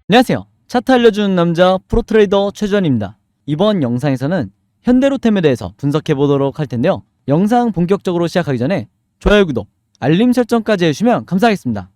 안녕하세요. 차트 알려주는 남자 프로트레이더 최주환입니다. 이번 영상에서는 현대로템에 대해서 분석해 보도록 할 텐데요. 영상 본격적으로 시작하기 전에 좋아요, 구독, 알림 설정까지 해주시면 감사하겠습니다.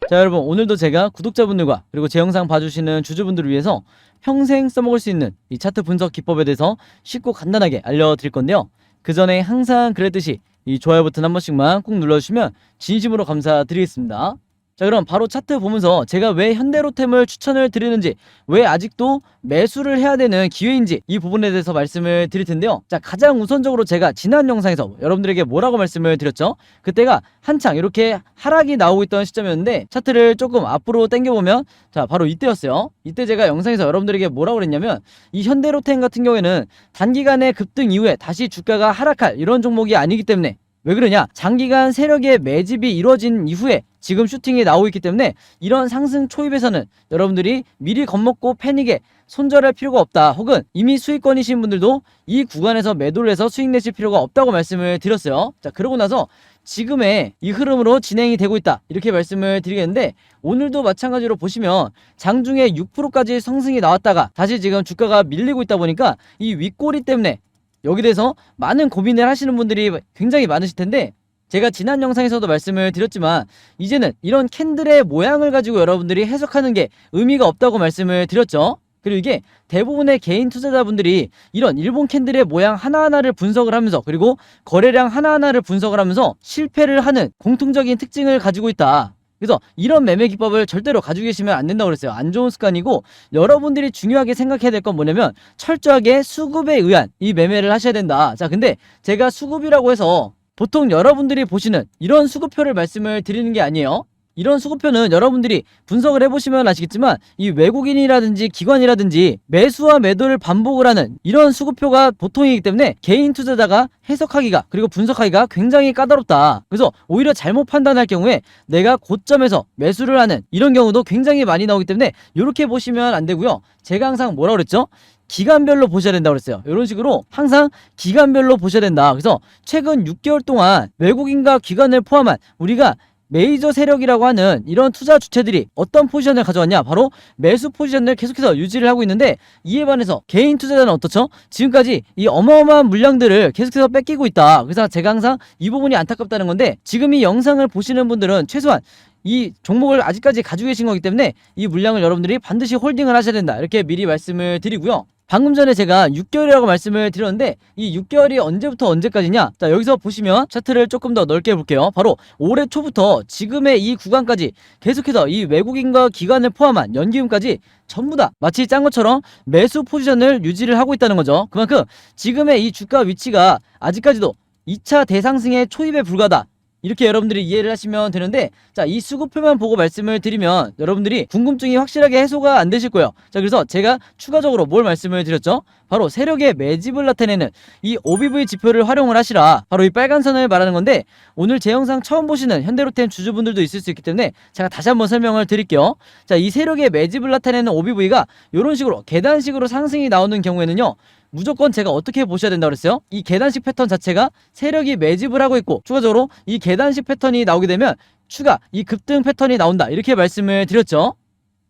자, 여러분, 오늘도 제가 구독자분들과 그리고 제 영상 봐주시는 주주분들을 위해서 평생 써먹을 수 있는 이 차트 분석 기법에 대해서 쉽고 간단하게 알려드릴 건데요. 그 전에 항상 그랬듯이 이 좋아요 버튼 한 번씩만 꾹 눌러주시면 진심으로 감사드리겠습니다. 자, 그럼 바로 차트 보면서 제가 왜 현대로템을 추천을 드리는지, 왜 아직도 매수를 해야 되는 기회인지 이 부분에 대해서 말씀을 드릴 텐데요. 자, 가장 우선적으로 제가 지난 영상에서 여러분들에게 뭐라고 말씀을 드렸죠? 그때가 한창 이렇게 하락이 나오고 있던 시점이었는데 차트를 조금 앞으로 당겨보면 자, 바로 이때였어요. 이때 제가 영상에서 여러분들에게 뭐라고 그랬냐면 이 현대로템 같은 경우에는 단기간의 급등 이후에 다시 주가가 하락할 이런 종목이 아니기 때문에, 왜 그러냐? 장기간 세력의 매집이 이루어진 이후에 지금 슈팅이 나오고 있기 때문에 이런 상승 초입에서는 여러분들이 미리 겁먹고 패닉에 손절할 필요가 없다, 혹은 이미 수익권이신 분들도 이 구간에서 매도를 해서 수익 내실 필요가 없다고 말씀을 드렸어요. 자, 그러고 나서 지금의 이 흐름으로 진행이 되고 있다, 이렇게 말씀을 드리겠는데, 오늘도 마찬가지로 보시면 장중에 6%까지 상승이 나왔다가 다시 지금 주가가 밀리고 있다 보니까 이 윗꼬리 때문에 여기 대해서 많은 고민을 하시는 분들이 굉장히 많으실 텐데, 제가 지난 영상에서도 말씀을 드렸지만 이제는 이런 캔들의 모양을 가지고 여러분들이 해석하는 게 의미가 없다고 말씀을 드렸죠. 그리고 이게 대부분의 개인 투자자분들이 이런 일본 캔들의 모양 하나하나를 분석을 하면서, 그리고 거래량 하나하나를 분석을 하면서 실패를 하는 공통적인 특징을 가지고 있다. 그래서 이런 매매 기법을 절대로 가지고 계시면 안 된다고 그랬어요. 안 좋은 습관이고, 여러분들이 중요하게 생각해야 될 건 뭐냐면 철저하게 수급에 의한 이 매매를 하셔야 된다. 자, 근데 제가 수급이라고 해서 보통 여러분들이 보시는 이런 수급표를 말씀을 드리는 게 아니에요. 이런 수급표는 여러분들이 분석을 해보시면 아시겠지만 이 외국인이라든지 기관이라든지 매수와 매도를 반복을 하는 이런 수급표가 보통이기 때문에 개인 투자자가 해석하기가, 그리고 분석하기가 굉장히 까다롭다. 그래서 오히려 잘못 판단할 경우에 내가 고점에서 매수를 하는 이런 경우도 굉장히 많이 나오기 때문에 이렇게 보시면 안 되고요. 제가 항상 뭐라고 그랬죠? 기간별로 보셔야 된다고 그랬어요. 이런 식으로 항상 기간별로 보셔야 된다. 그래서 최근 6개월 동안 외국인과 기관을 포함한 우리가 메이저 세력이라고 하는 이런 투자 주체들이 어떤 포지션을 가져왔냐? 바로 매수 포지션을 계속해서 유지를 하고 있는데, 이에 반해서 개인 투자자는 어떻죠? 지금까지 이 어마어마한 물량들을 계속해서 뺏기고 있다. 그래서 제가 항상 이 부분이 안타깝다는 건데, 지금 이 영상을 보시는 분들은 최소한 이 종목을 아직까지 가지고 계신 거기 때문에 이 물량을 여러분들이 반드시 홀딩을 하셔야 된다, 이렇게 미리 말씀을 드리고요. 방금 전에 제가 6개월이라고 말씀을 드렸는데 이 6개월이 언제부터 언제까지냐? 자, 여기서 보시면 차트를 조금 더 넓게 볼게요. 바로 올해 초부터 지금의 이 구간까지 계속해서 이 외국인과 기관을 포함한 연기금까지 전부 다 마치 짠 것처럼 매수 포지션을 유지를 하고 있다는 거죠. 그만큼 지금의 이 주가 위치가 아직까지도 2차 대상승의 초입에 불과하다, 이렇게 여러분들이 이해를 하시면 되는데, 자, 이 수급표만 보고 말씀을 드리면 여러분들이 궁금증이 확실하게 해소가 안 되실 거예요. 자, 그래서 제가 추가적으로 뭘 말씀을 드렸죠? 바로 세력의 매집을 나타내는 이 OBV 지표를 활용을 하시라, 바로 이 빨간 선을 말하는 건데, 오늘 제 영상 처음 보시는 현대로템 주주분들도 있을 수 있기 때문에 제가 다시 한번 설명을 드릴게요. 자, 이 세력의 매집을 나타내는 OBV가 이런 식으로 계단식으로 상승이 나오는 경우에는요, 무조건 제가 어떻게 보셔야 된다고 그랬어요? 이 계단식 패턴 자체가 세력이 매집을 하고 있고, 추가적으로 이 계단식 패턴이 나오게 되면 추가 이 급등 패턴이 나온다, 이렇게 말씀을 드렸죠.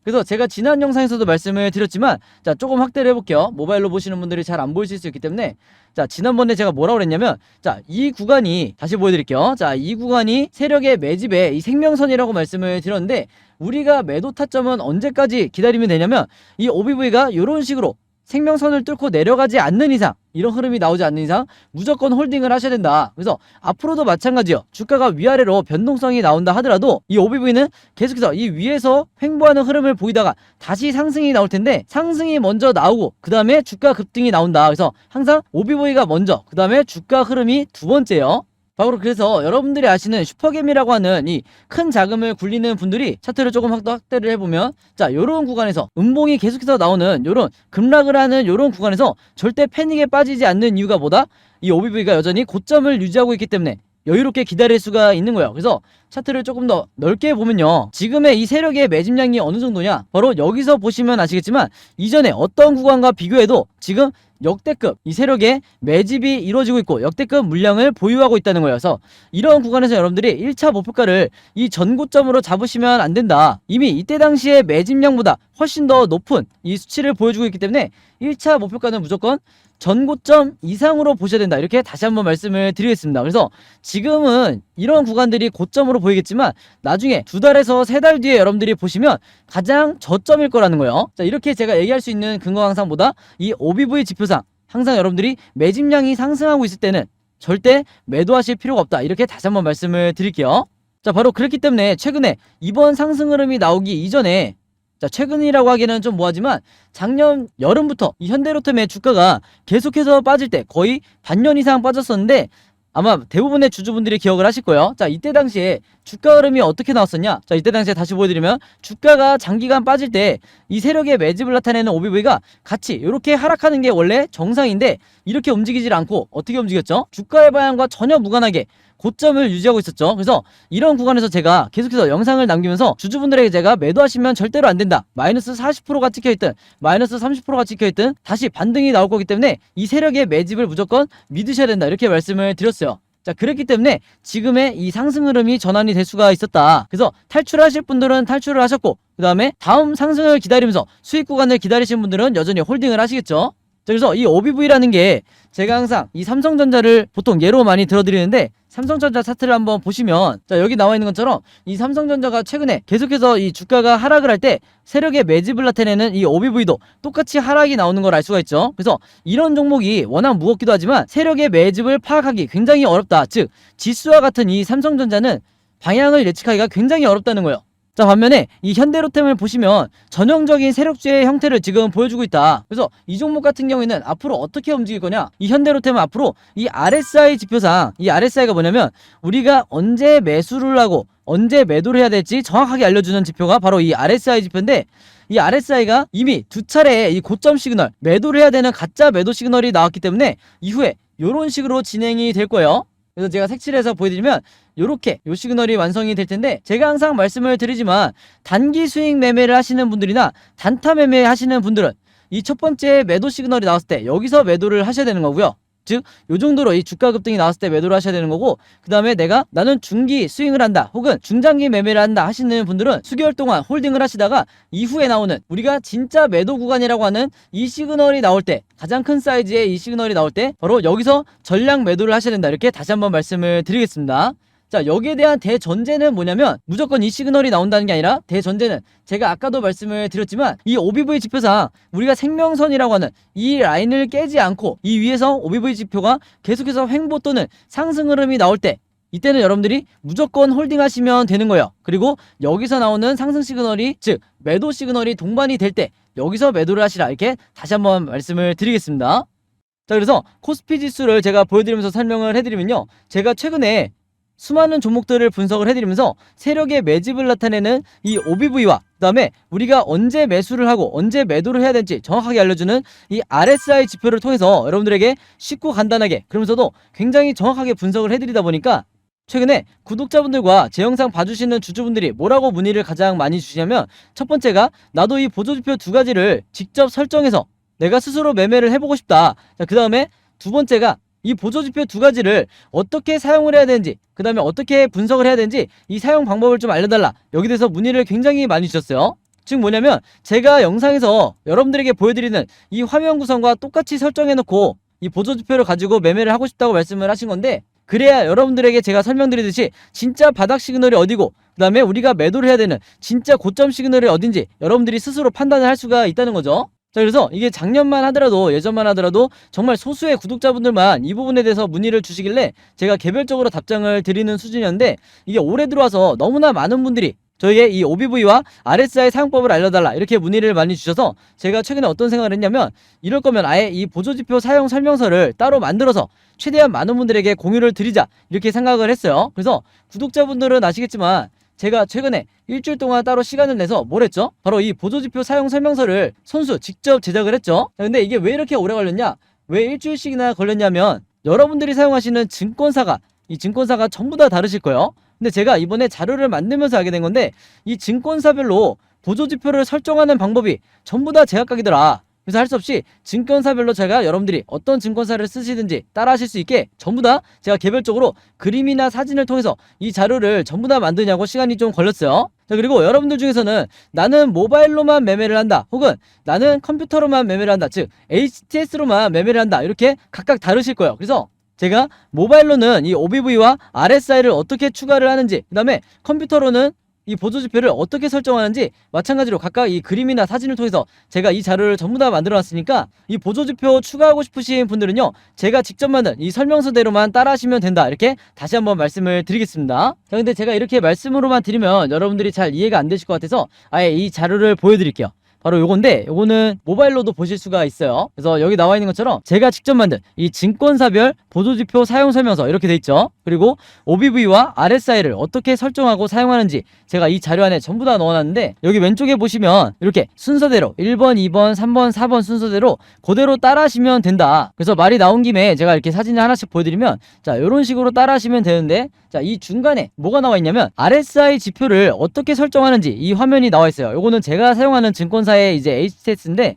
그래서 제가 지난 영상에서도 말씀을 드렸지만, 자, 조금 확대를 해볼게요. 모바일로 보시는 분들이 잘 안 보이실 수 있기 때문에. 자, 지난번에 제가 뭐라고 그랬냐면, 자, 이 구간이 다시 보여드릴게요. 자, 이 구간이 세력의 매집의 이 생명선이라고 말씀을 드렸는데, 우리가 매도 타점은 언제까지 기다리면 되냐면 이 OBV가 이런 식으로 생명선을 뚫고 내려가지 않는 이상, 이런 흐름이 나오지 않는 이상 무조건 홀딩을 하셔야 된다. 그래서 앞으로도 마찬가지요. 주가가 위아래로 변동성이 나온다 하더라도 이 OBV는 계속해서 이 위에서 횡보하는 흐름을 보이다가 다시 상승이 나올 텐데, 상승이 먼저 나오고 그 다음에 주가 급등이 나온다. 그래서 항상 OBV가 먼저, 그 다음에 주가 흐름이 두 번째요. 바로 그래서 여러분들이 아시는 슈퍼겜이라고 하는 이 큰 자금을 굴리는 분들이 차트를 조금 확대를 해보면, 자, 요런 구간에서 음봉이 계속해서 나오는 요런 급락을 하는 요런 구간에서 절대 패닉에 빠지지 않는 이유가 뭐다? 이 OBV가 여전히 고점을 유지하고 있기 때문에 여유롭게 기다릴 수가 있는 거예요. 그래서 차트를 조금 더 넓게 보면요, 지금의 이 세력의 매집량이 어느 정도냐, 바로 여기서 보시면 아시겠지만 이전에 어떤 구간과 비교해도 지금 역대급 이 세력의 매집이 이루어지고 있고 역대급 물량을 보유하고 있다는 거여서, 이런 구간에서 여러분들이 1차 목표가를 이 전고점으로 잡으시면 안 된다. 이미 이때 당시의 매집량보다 훨씬 더 높은 이 수치를 보여주고 있기 때문에 1차 목표가는 무조건 전고점 이상으로 보셔야 된다, 이렇게 다시 한번 말씀을 드리겠습니다. 그래서 지금은 이런 구간들이 고점으로 보이겠지만 나중에 2달에서 3달 뒤에 여러분들이 보시면 가장 저점일 거라는 거예요. 자, 이렇게 제가 얘기할 수 있는 근거 항상보다 이 OBV 지표상 항상 여러분들이 매집량이 상승하고 있을 때는 절대 매도하실 필요가 없다, 이렇게 다시 한번 말씀을 드릴게요. 자, 바로 그렇기 때문에 최근에 이번 상승 흐름이 나오기 이전에, 자, 최근이라고 하기는 좀 뭐하지만 작년 여름부터 이 현대로템의 주가가 계속해서 빠질 때 거의 반년 이상 빠졌었는데, 아마 대부분의 주주분들이 기억을 하실 거예요. 자, 이때 당시에 주가 흐름이 어떻게 나왔었냐? 자, 이때 당시에 다시 보여드리면 주가가 장기간 빠질 때 이 세력의 매집을 나타내는 OBV가 같이 이렇게 하락하는 게 원래 정상인데, 이렇게 움직이질 않고 어떻게 움직였죠? 주가의 방향과 전혀 무관하게 고점을 유지하고 있었죠. 그래서 이런 구간에서 제가 계속해서 영상을 남기면서 주주분들에게 제가 매도하시면 절대로 안 된다, 마이너스 40%가 찍혀있든 마이너스 30%가 찍혀있든 다시 반등이 나올 거기 때문에 이 세력의 매집을 무조건 믿으셔야 된다, 이렇게 말씀을 드렸어요. 자, 그랬기 때문에 지금의 이 상승 흐름이 전환이 될 수가 있었다. 그래서 탈출하실 분들은 탈출을 하셨고, 그 다음에 다음 상승을 기다리면서 수익 구간을 기다리신 분들은 여전히 홀딩을 하시겠죠. 자, 그래서 이 OBV라는 게 제가 항상 이 삼성전자를 보통 예로 많이 들어드리는데, 삼성전자 차트를 한번 보시면, 자, 여기 나와 있는 것처럼 이 삼성전자가 최근에 계속해서 이 주가가 하락을 할 때 세력의 매집을 나타내는 이 OBV도 똑같이 하락이 나오는 걸 알 수가 있죠. 그래서 이런 종목이 워낙 무겁기도 하지만 세력의 매집을 파악하기 굉장히 어렵다. 즉, 지수와 같은 이 삼성전자는 방향을 예측하기가 굉장히 어렵다는 거예요. 자, 반면에 이 현대로템을 보시면 전형적인 세력주의 형태를 지금 보여주고 있다. 그래서 이 종목 같은 경우에는 앞으로 어떻게 움직일 거냐, 이 현대로템은 앞으로 이 RSI 지표상, 이 RSI가 뭐냐면 우리가 언제 매수를 하고 언제 매도를 해야 될지 정확하게 알려주는 지표가 바로 이 RSI 지표인데, 이 RSI가 이미 2차례 이 고점 시그널, 매도를 해야 되는 가짜 매도 시그널이 나왔기 때문에 이후에 이런 식으로 진행이 될 거예요. 그래서 제가 색칠해서 보여드리면 요렇게 요 시그널이 완성이 될 텐데, 제가 항상 말씀을 드리지만 단기 수익 매매를 하시는 분들이나 단타 매매 하시는 분들은 이 첫 번째 매도 시그널이 나왔을 때 여기서 매도를 하셔야 되는 거고요. 즉, 요 정도로 이 주가 급등이 나왔을 때 매도를 하셔야 되는 거고, 그 다음에 나는 중기 스윙을 한다 혹은 중장기 매매를 한다 하시는 분들은 수개월 동안 홀딩을 하시다가 이후에 나오는 우리가 진짜 매도 구간이라고 하는 이 시그널이 나올 때, 가장 큰 사이즈의 이 시그널이 나올 때 바로 여기서 전량 매도를 하셔야 된다, 이렇게 다시 한번 말씀을 드리겠습니다. 자, 여기에 대한 대전제는 뭐냐면 무조건 이 시그널이 나온다는 게 아니라, 대전제는 제가 아까도 말씀을 드렸지만 이 OBV 지표상 우리가 생명선이라고 하는 이 라인을 깨지 않고 이 위에서 OBV 지표가 계속해서 횡보 또는 상승 흐름이 나올 때, 이때는 여러분들이 무조건 홀딩하시면 되는 거예요. 그리고 여기서 나오는 상승 시그널이, 즉 매도 시그널이 동반이 될 때 여기서 매도를 하시라, 이렇게 다시 한번 말씀을 드리겠습니다. 자, 그래서 코스피 지수를 제가 보여드리면서 설명을 해드리면요, 제가 최근에 수많은 종목들을 분석을 해드리면서 세력의 매집을 나타내는 이 OBV와 그 다음에 우리가 언제 매수를 하고 언제 매도를 해야 될지 정확하게 알려주는 이 RSI 지표를 통해서 여러분들에게 쉽고 간단하게, 그러면서도 굉장히 정확하게 분석을 해드리다 보니까 최근에 구독자분들과 제 영상 봐주시는 주주분들이 뭐라고 문의를 가장 많이 주시냐면, 첫 번째가 나도 이 보조지표 2가지를 직접 설정해서 내가 스스로 매매를 해보고 싶다. 자, 그 다음에 두 번째가 이 보조지표 2가지를 어떻게 사용을 해야 되는지, 그 다음에 어떻게 분석을 해야 되는지 이 사용 방법을 좀 알려달라, 여기 대해서 문의를 굉장히 많이 주셨어요. 즉 뭐냐면 제가 영상에서 여러분들에게 보여드리는 이 화면 구성과 똑같이 설정해놓고 이 보조지표를 가지고 매매를 하고 싶다고 말씀을 하신 건데, 그래야 여러분들에게 제가 설명드리듯이 진짜 바닥 시그널이 어디고 그 다음에 우리가 매도를 해야 되는 진짜 고점 시그널이 어딘지 여러분들이 스스로 판단을 할 수가 있다는 거죠. 자, 그래서 이게 작년만 하더라도, 예전만 하더라도 정말 소수의 구독자분들만 이 부분에 대해서 문의를 주시길래 제가 개별적으로 답장을 드리는 수준이었는데, 이게 올해 들어와서 너무나 많은 분들이 저에게 이 OBV와 RSI 사용법을 알려달라, 이렇게 문의를 많이 주셔서 제가 최근에 어떤 생각을 했냐면, 이럴 거면 아예 이 보조지표 사용 설명서를 따로 만들어서 최대한 많은 분들에게 공유를 드리자, 이렇게 생각을 했어요. 그래서 구독자분들은 아시겠지만 제가 최근에 일주일 동안 따로 시간을 내서 뭘 했죠? 바로 이 보조지표 사용 설명서를 손수 직접 제작을 했죠. 근데 이게 왜 이렇게 오래 걸렸냐? 왜 일주일씩이나 걸렸냐면, 여러분들이 사용하시는 증권사가 전부 다 다르실 거예요. 근데 제가 이번에 자료를 만들면서 알게 된 건데 이 증권사별로 보조지표를 설정하는 방법이 전부 다 제각각이더라. 그래서 할 수 없이 증권사별로 제가 여러분들이 어떤 증권사를 쓰시든지 따라 하실 수 있게 전부 다 제가 개별적으로 그림이나 사진을 통해서 이 자료를 전부 다 만드냐고 시간이 좀 걸렸어요. 자, 그리고 여러분들 중에서는 나는 모바일로만 매매를 한다, 혹은 나는 컴퓨터로만 매매를 한다, 즉 HTS로만 매매를 한다, 이렇게 각각 다르실 거예요. 그래서 제가 모바일로는 이 OBV와 RSI를 어떻게 추가를 하는지, 그 다음에 컴퓨터로는 이 보조지표를 어떻게 설정하는지 마찬가지로 각각 이 그림이나 사진을 통해서 제가 이 자료를 전부 다 만들어 놨으니까 이 보조지표 추가하고 싶으신 분들은요, 제가 직접 만든 이 설명서대로만 따라 하시면 된다, 이렇게 다시 한번 말씀을 드리겠습니다. 자, 근데 제가 이렇게 말씀으로만 드리면 여러분들이 잘 이해가 안 되실 것 같아서 아예 이 자료를 보여드릴게요. 바로 요건데, 요거는 모바일로도 보실 수가 있어요. 그래서 여기 나와 있는 것처럼 제가 직접 만든 이 증권사별 보조지표 사용 설명서 이렇게 돼 있죠. 그리고 OBV와 RSI를 어떻게 설정하고 사용하는지 제가 이 자료 안에 전부 다 넣어놨는데, 여기 왼쪽에 보시면 이렇게 순서대로 1번, 2번, 3번, 4번 순서대로 그대로 따라 하시면 된다. 그래서 말이 나온 김에 제가 이렇게 사진을 하나씩 보여드리면, 자, 이런 식으로 따라 하시면 되는데, 자, 이 중간에 뭐가 나와 있냐면 RSI 지표를 어떻게 설정하는지 이 화면이 나와 있어요. 요거는 제가 사용하는 증권사의 이제 HTS인데,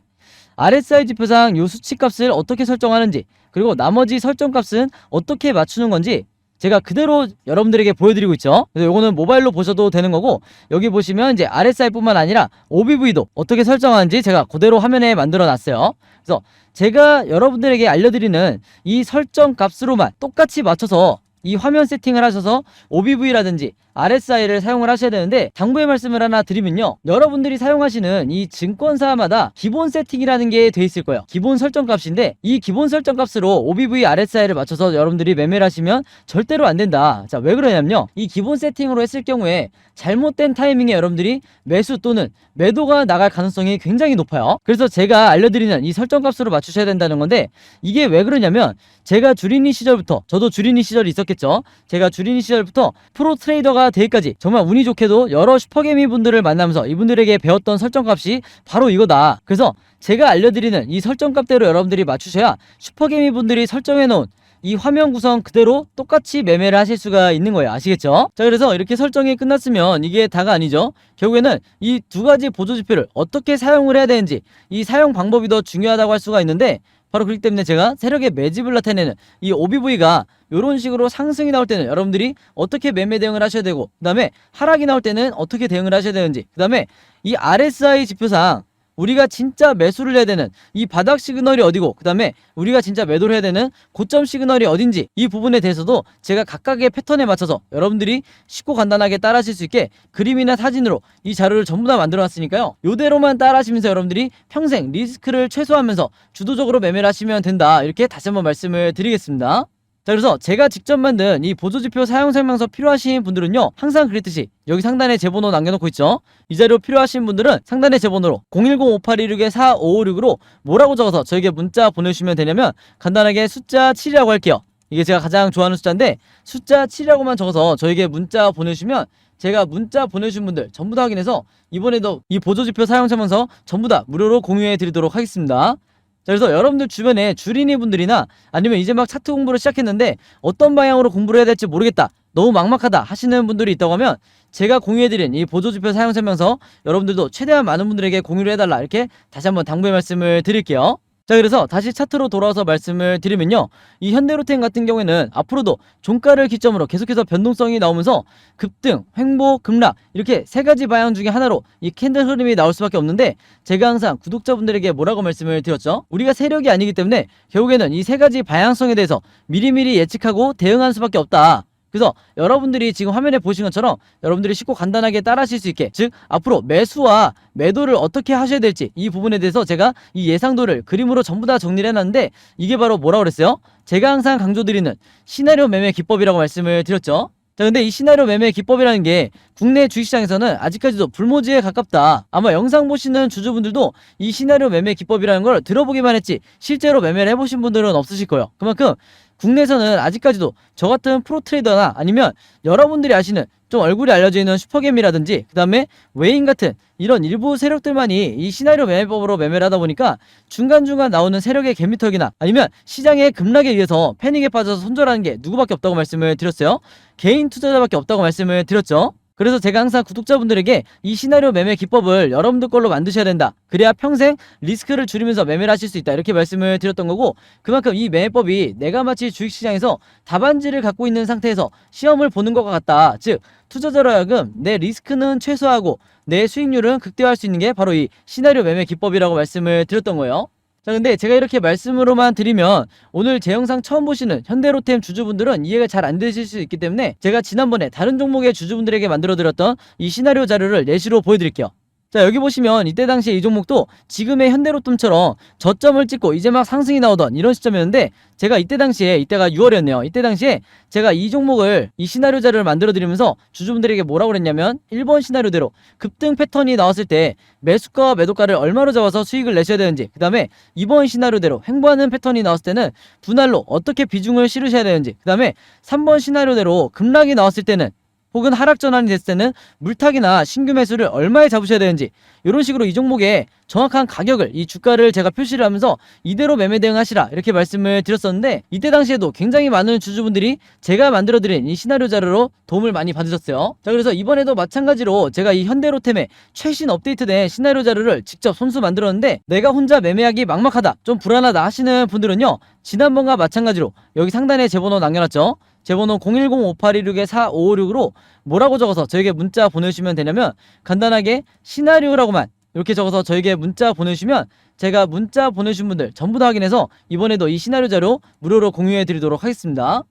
RSI 지표상 요 수치값을 어떻게 설정하는지, 그리고 나머지 설정값은 어떻게 맞추는 건지 제가 그대로 여러분들에게 보여드리고 있죠. 그래서 요거는 모바일로 보셔도 되는 거고, 여기 보시면 이제 RSI뿐만 아니라 OBV도 어떻게 설정하는지 제가 그대로 화면에 만들어 놨어요. 그래서 제가 여러분들에게 알려드리는 이 설정 값으로만 똑같이 맞춰서 이 화면 세팅을 하셔서 OBV라든지 RSI를 사용을 하셔야 되는데, 당부의 말씀을 하나 드리면요, 여러분들이 사용하시는 이 증권사마다 기본 세팅이라는 게 돼 있을 거예요. 기본 설정 값인데, 이 기본 설정 값으로 OBV, RSI를 맞춰서 여러분들이 매매를 하시면 절대로 안 된다. 자, 왜 그러냐면요, 이 기본 세팅으로 했을 경우에 잘못된 타이밍에 여러분들이 매수 또는 매도가 나갈 가능성이 굉장히 높아요. 그래서 제가 알려드리는 이 설정 값으로 맞추셔야 된다는 건데, 이게 왜 그러냐면 제가 주린이 시절부터, 저도 주린이 시절이 있었겠죠. 제가 주린이 시절부터 프로 트레이더가 되기까지 정말 운이 좋게도 여러 슈퍼개미 분들을 만나면서 이분들에게 배웠던 설정값이 바로 이거다. 그래서 제가 알려드리는 이 설정값대로 여러분들이 맞추셔야 슈퍼개미 분들이 설정해놓은 이 화면 구성 그대로 똑같이 매매를 하실 수가 있는 거예요. 아시겠죠? 자, 그래서 이렇게 설정이 끝났으면 이게 다가 아니죠. 결국에는 이 두 가지 보조지표를 어떻게 사용을 해야 되는지, 이 사용 방법이 더 중요하다고 할 수가 있는데, 바로 그렇기 때문에 제가 세력의 매집을 나타내는 이 OBV가 이런 식으로 상승이 나올 때는 여러분들이 어떻게 매매 대응을 하셔야 되고, 그 다음에 하락이 나올 때는 어떻게 대응을 하셔야 되는지, 그 다음에 이 RSI 지표상 우리가 진짜 매수를 해야 되는 이 바닥 시그널이 어디고, 그 다음에 우리가 진짜 매도를 해야 되는 고점 시그널이 어딘지, 이 부분에 대해서도 제가 각각의 패턴에 맞춰서 여러분들이 쉽고 간단하게 따라 하실 수 있게 그림이나 사진으로 이 자료를 전부 다 만들어 놨으니까요, 요대로만 따라 하시면서 여러분들이 평생 리스크를 최소화하면서 주도적으로 매매를 하시면 된다, 이렇게 다시 한번 말씀을 드리겠습니다. 자, 그래서 제가 직접 만든 이 보조지표 사용 설명서 필요하신 분들은요, 항상 그랬듯이 여기 상단에 제 번호 남겨놓고 있죠. 이 자료 필요하신 분들은 상단에 제 번호로 010-5826-4556으로 뭐라고 적어서 저에게 문자 보내주시면 되냐면, 간단하게 숫자 7이라고 할게요. 이게 제가 가장 좋아하는 숫자인데, 숫자 7이라고만 적어서 저에게 문자 보내주시면 제가 문자 보내주신 분들 전부 다 확인해서 이번에도 이 보조지표 사용 설명서 전부 다 무료로 공유해 드리도록 하겠습니다. 자, 그래서 여러분들 주변에 주린이 분들이나 아니면 이제 막 차트 공부를 시작했는데 어떤 방향으로 공부를 해야 될지 모르겠다, 너무 막막하다 하시는 분들이 있다고 하면 제가 공유해드린 이 보조지표 사용 설명서 여러분들도 최대한 많은 분들에게 공유를 해달라, 이렇게 다시 한번 당부의 말씀을 드릴게요. 자, 그래서 다시 차트로 돌아와서 말씀을 드리면요, 이 현대로템 같은 경우에는 앞으로도 종가를 기점으로 계속해서 변동성이 나오면서 급등, 횡보, 급락 이렇게 세 가지 방향 중에 하나로 이 캔들 흐름이 나올 수밖에 없는데, 제가 항상 구독자분들에게 뭐라고 말씀을 드렸죠? 우리가 세력이 아니기 때문에 결국에는 이 세 가지 방향성에 대해서 미리미리 예측하고 대응할 수밖에 없다. 그래서 여러분들이 지금 화면에 보신 것처럼 여러분들이 쉽고 간단하게 따라 하실 수 있게, 즉 앞으로 매수와 매도를 어떻게 하셔야 될지 이 부분에 대해서 제가 이 예상도를 그림으로 전부 다 정리를 해놨는데, 이게 바로 뭐라고 그랬어요? 제가 항상 강조드리는 시나리오 매매 기법이라고 말씀을 드렸죠. 자, 근데 이 시나리오 매매 기법이라는 게 국내 주식시장에서는 아직까지도 불모지에 가깝다. 아마 영상 보시는 주주분들도 이 시나리오 매매 기법이라는 걸 들어보기만 했지 실제로 매매를 해보신 분들은 없으실 거예요. 그만큼 국내에서는 아직까지도 저 같은 프로트레이더나 아니면 여러분들이 아시는 좀 얼굴이 알려져 있는 슈퍼겜이라든지 그 다음에 웨인 같은 이런 일부 세력들만이 이 시나리오 매매법으로 매매를 하다 보니까 중간중간 나오는 세력의 개미털기나 아니면 시장의 급락에 의해서 패닉에 빠져서 손절하는 게 누구밖에 없다고 말씀을 드렸어요. 개인 투자자밖에 없다고 말씀을 드렸죠. 그래서 제가 항상 구독자분들에게 이 시나리오 매매 기법을 여러분들 걸로 만드셔야 된다. 그래야 평생 리스크를 줄이면서 매매를 하실 수 있다. 이렇게 말씀을 드렸던 거고, 그만큼 이 매매법이 내가 마치 주식시장에서 답안지를 갖고 있는 상태에서 시험을 보는 것과 같다. 즉 투자자로 하여금 내 리스크는 최소화하고 내 수익률은 극대화할 수 있는 게 바로 이 시나리오 매매 기법이라고 말씀을 드렸던 거예요. 자, 근데 제가 이렇게 말씀으로만 드리면 오늘 제 영상 처음 보시는 현대로템 주주분들은 이해가 잘 안 되실 수 있기 때문에 제가 지난번에 다른 종목의 주주분들에게 만들어 드렸던 이 시나리오 자료를 예시로 보여드릴게요. 자, 여기 보시면 이때 당시에 이 종목도 지금의 현대로템처럼 저점을 찍고 이제 막 상승이 나오던 이런 시점이었는데, 제가 이때 당시에, 이때가 6월이었네요. 이때 당시에 제가 이 종목을, 이 시나리오 자료를 만들어 드리면서 주주분들에게 뭐라고 그랬냐면 1번 시나리오대로 급등 패턴이 나왔을 때 매수가와 매도가를 얼마로 잡아서 수익을 내셔야 되는지, 그 다음에 2번 시나리오대로 횡보하는 패턴이 나왔을 때는 분할로 어떻게 비중을 실으셔야 되는지, 그 다음에 3번 시나리오대로 급락이 나왔을 때는 혹은 하락 전환이 됐을 때는 물타기나 신규 매수를 얼마에 잡으셔야 되는지, 이런 식으로 이 종목의 정확한 가격을, 이 주가를 제가 표시를 하면서 이대로 매매 대응하시라 이렇게 말씀을 드렸었는데, 이때 당시에도 굉장히 많은 주주분들이 제가 만들어드린 이 시나리오 자료로 도움을 많이 받으셨어요. 자, 그래서 이번에도 마찬가지로 제가 이 현대로템의 최신 업데이트된 시나리오 자료를 직접 손수 만들었는데, 내가 혼자 매매하기 막막하다, 좀 불안하다 하시는 분들은요, 지난번과 마찬가지로 여기 상단에 제 번호 남겨놨죠. 제 번호 010-5816-4556으로 뭐라고 적어서 저에게 문자 보내주시면 되냐면, 간단하게 시나리오라고만 이렇게 적어서 저에게 문자 보내주시면 제가 문자 보내주신 분들 전부 다 확인해서 이번에도 이 시나리오 자료 무료로 공유해 드리도록 하겠습니다.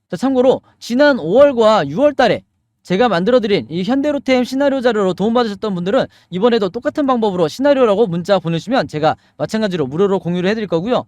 자, 참고로 지난 5월과 6월 달에 제가 만들어드린 이 현대로템 시나리오 자료로 도움받으셨던 분들은 이번에도 똑같은 방법으로 시나리오라고 문자 보내주시면 제가 마찬가지로 무료로 공유를 해드릴 거고요.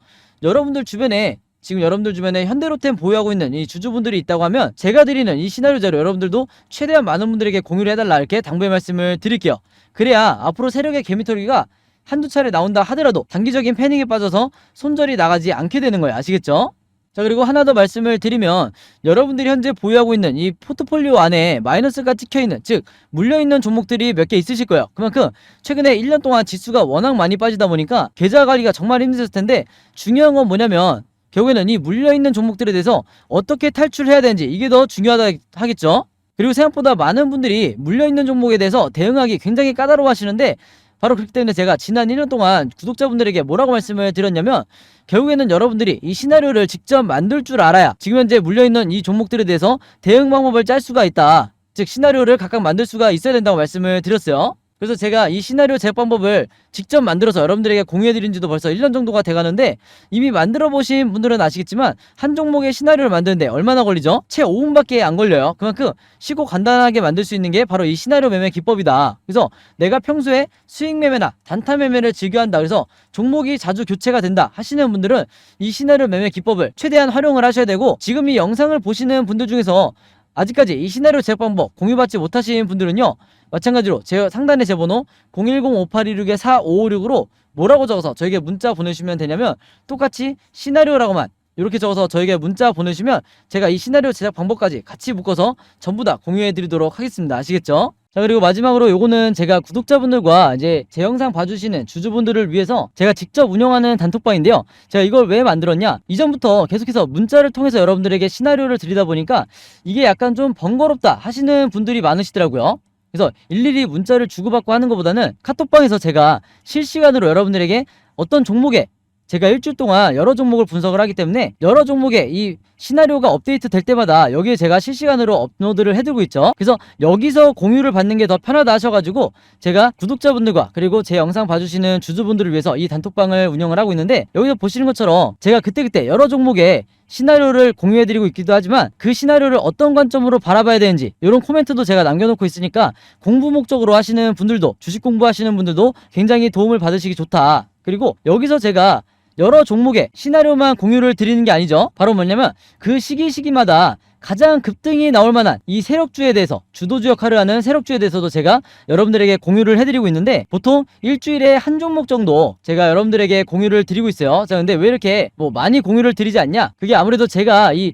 지금 여러분들 주변에 현대로템 보유하고 있는 이 주주분들이 있다고 하면 제가 드리는 이 시나리오 자료 여러분들도 최대한 많은 분들에게 공유를 해달라 이렇게 당부의 말씀을 드릴게요. 그래야 앞으로 세력의 개미털기가 한두 차례 나온다 하더라도 단기적인 패닉에 빠져서 손절이 나가지 않게 되는 거예요. 아시겠죠? 자, 그리고 하나 더 말씀을 드리면, 여러분들이 현재 보유하고 있는 이 포트폴리오 안에 마이너스가 찍혀있는, 즉 물려있는 종목들이 몇 개 있으실 거예요. 그만큼 최근에 1년 동안 지수가 워낙 많이 빠지다 보니까 계좌 관리가 정말 힘드셨을 텐데, 중요한 건 뭐냐면 결국에는 이 물려있는 종목들에 대해서 어떻게 탈출해야 되는지, 이게 더 중요하다 하겠죠. 그리고 생각보다 많은 분들이 물려있는 종목에 대해서 대응하기 굉장히 까다로워 하시는데, 바로 그렇기 때문에 제가 지난 1년 동안 구독자분들에게 뭐라고 말씀을 드렸냐면, 결국에는 여러분들이 이 시나리오를 직접 만들 줄 알아야 지금 현재 물려있는 이 종목들에 대해서 대응 방법을 짤 수가 있다. 즉 시나리오를 각각 만들 수가 있어야 된다고 말씀을 드렸어요. 그래서 제가 이 시나리오 제작 방법을 직접 만들어서 여러분들에게 공유해드린 지도 벌써 1년 정도가 돼가는데, 이미 만들어 보신 분들은 아시겠지만 한 종목의 시나리오를 만드는데 얼마나 걸리죠? 채 5분밖에 안 걸려요. 그만큼 쉽고 간단하게 만들 수 있는 게 바로 이 시나리오 매매 기법이다. 그래서 내가 평소에 수익 매매나 단타 매매를 즐겨한다, 그래서 종목이 자주 교체가 된다 하시는 분들은 이 시나리오 매매 기법을 최대한 활용을 하셔야 되고, 지금 이 영상을 보시는 분들 중에서 아직까지 이 시나리오 제작 방법 공유받지 못하신 분들은요, 마찬가지로 제 상단에 제 번호 010-5816-4556으로 뭐라고 적어서 저에게 문자 보내주시면 되냐면, 똑같이 시나리오라고만 이렇게 적어서 저에게 문자 보내주시면 제가 이 시나리오 제작 방법까지 같이 묶어서 전부 다 공유해 드리도록 하겠습니다. 아시겠죠? 자, 그리고 마지막으로 요거는 제가 구독자분들과 이제 제 영상 봐주시는 주주분들을 위해서 제가 직접 운영하는 단톡방인데요. 제가 이걸 왜 만들었냐, 이전부터 계속해서 문자를 통해서 여러분들에게 시나리오를 드리다 보니까 이게 약간 좀 번거롭다 하시는 분들이 많으시더라고요. 그래서 일일이 문자를 주고받고 하는 것보다는 카톡방에서 제가 실시간으로 여러분들에게 어떤 종목에, 제가 일주일 동안 여러 종목을 분석을 하기 때문에 여러 종목의 이 시나리오가 업데이트 될 때마다 여기에 제가 실시간으로 업로드를 해두고 있죠. 그래서 여기서 공유를 받는 게 더 편하다 하셔가지고 제가 구독자분들과 그리고 제 영상 봐주시는 주주분들을 위해서 이 단톡방을 운영을 하고 있는데, 여기서 보시는 것처럼 제가 그때그때 여러 종목의 시나리오를 공유해드리고 있기도 하지만 그 시나리오를 어떤 관점으로 바라봐야 되는지 이런 코멘트도 제가 남겨놓고 있으니까 공부 목적으로 하시는 분들도, 주식 공부하시는 분들도 굉장히 도움을 받으시기 좋다. 그리고 여기서 제가 여러 종목의 시나리오만 공유를 드리는 게 아니죠. 바로 뭐냐면 그 시기마다 가장 급등이 나올 만한 이 세력주에 대해서, 주도주 역할을 하는 세력주에 대해서도 제가 여러분들에게 공유를 해드리고 있는데, 보통 일주일에 한 종목 정도 제가 여러분들에게 공유를 드리고 있어요. 자, 근데 왜 이렇게 뭐 많이 공유를 드리지 않냐? 그게 아무래도 제가 이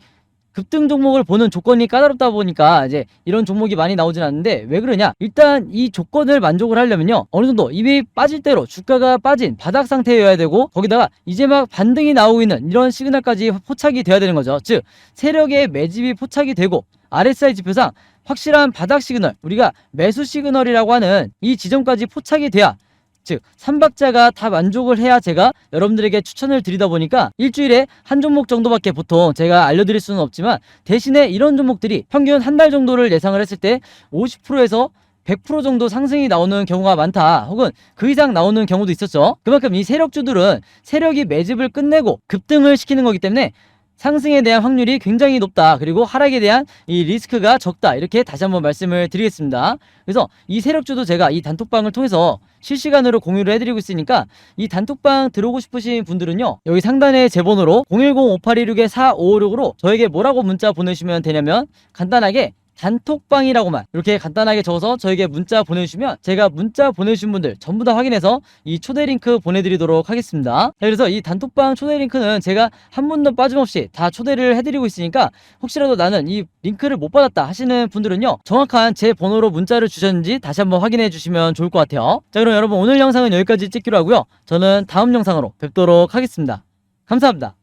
급등 종목을 보는 조건이 까다롭다 보니까 이제 이런 종목이 많이 나오진 않는데, 왜 그러냐? 일단 이 조건을 만족을 하려면요, 어느 정도 이미 빠질 대로 주가가 빠진 바닥 상태여야 되고, 거기다가 이제 막 반등이 나오고 있는 이런 시그널까지 포착이 돼야 되는 거죠. 즉 세력의 매집이 포착이 되고 RSI 지표상 확실한 바닥 시그널, 우리가 매수 시그널이라고 하는 이 지점까지 포착이 돼야, 즉 3박자가 다 만족을 해야 제가 여러분들에게 추천을 드리다 보니까 일주일에 한 종목 정도밖에 보통 제가 알려드릴 수는 없지만, 대신에 이런 종목들이 평균 한 달 정도를 예상을 했을 때 50%에서 100% 정도 상승이 나오는 경우가 많다, 혹은 그 이상 나오는 경우도 있었죠. 그만큼 이 세력주들은 세력이 매집을 끝내고 급등을 시키는 거기 때문에 상승에 대한 확률이 굉장히 높다, 그리고 하락에 대한 이 리스크가 적다, 이렇게 다시 한번 말씀을 드리겠습니다. 그래서 이 세력주도 제가 이 단톡방을 통해서 실시간으로 공유를 해드리고 있으니까, 이 단톡방 들어오고 싶으신 분들은요, 여기 상단에 제 번호로 010-5826-4556으로 저에게 뭐라고 문자 보내주시면 되냐면, 간단하게 단톡방이라고만 이렇게 간단하게 적어서 저에게 문자 보내주시면 제가 문자 보내주신 분들 전부 다 확인해서 이 초대 링크 보내드리도록 하겠습니다. 그래서 이 단톡방 초대 링크는 제가 한 분도 빠짐없이 다 초대를 해드리고 있으니까, 혹시라도 나는 이 링크를 못 받았다 하시는 분들은요, 정확한 제 번호로 문자를 주셨는지 다시 한번 확인해 주시면 좋을 것 같아요. 자, 그럼 여러분 오늘 영상은 여기까지 찍기로 하고요, 저는 다음 영상으로 뵙도록 하겠습니다. 감사합니다.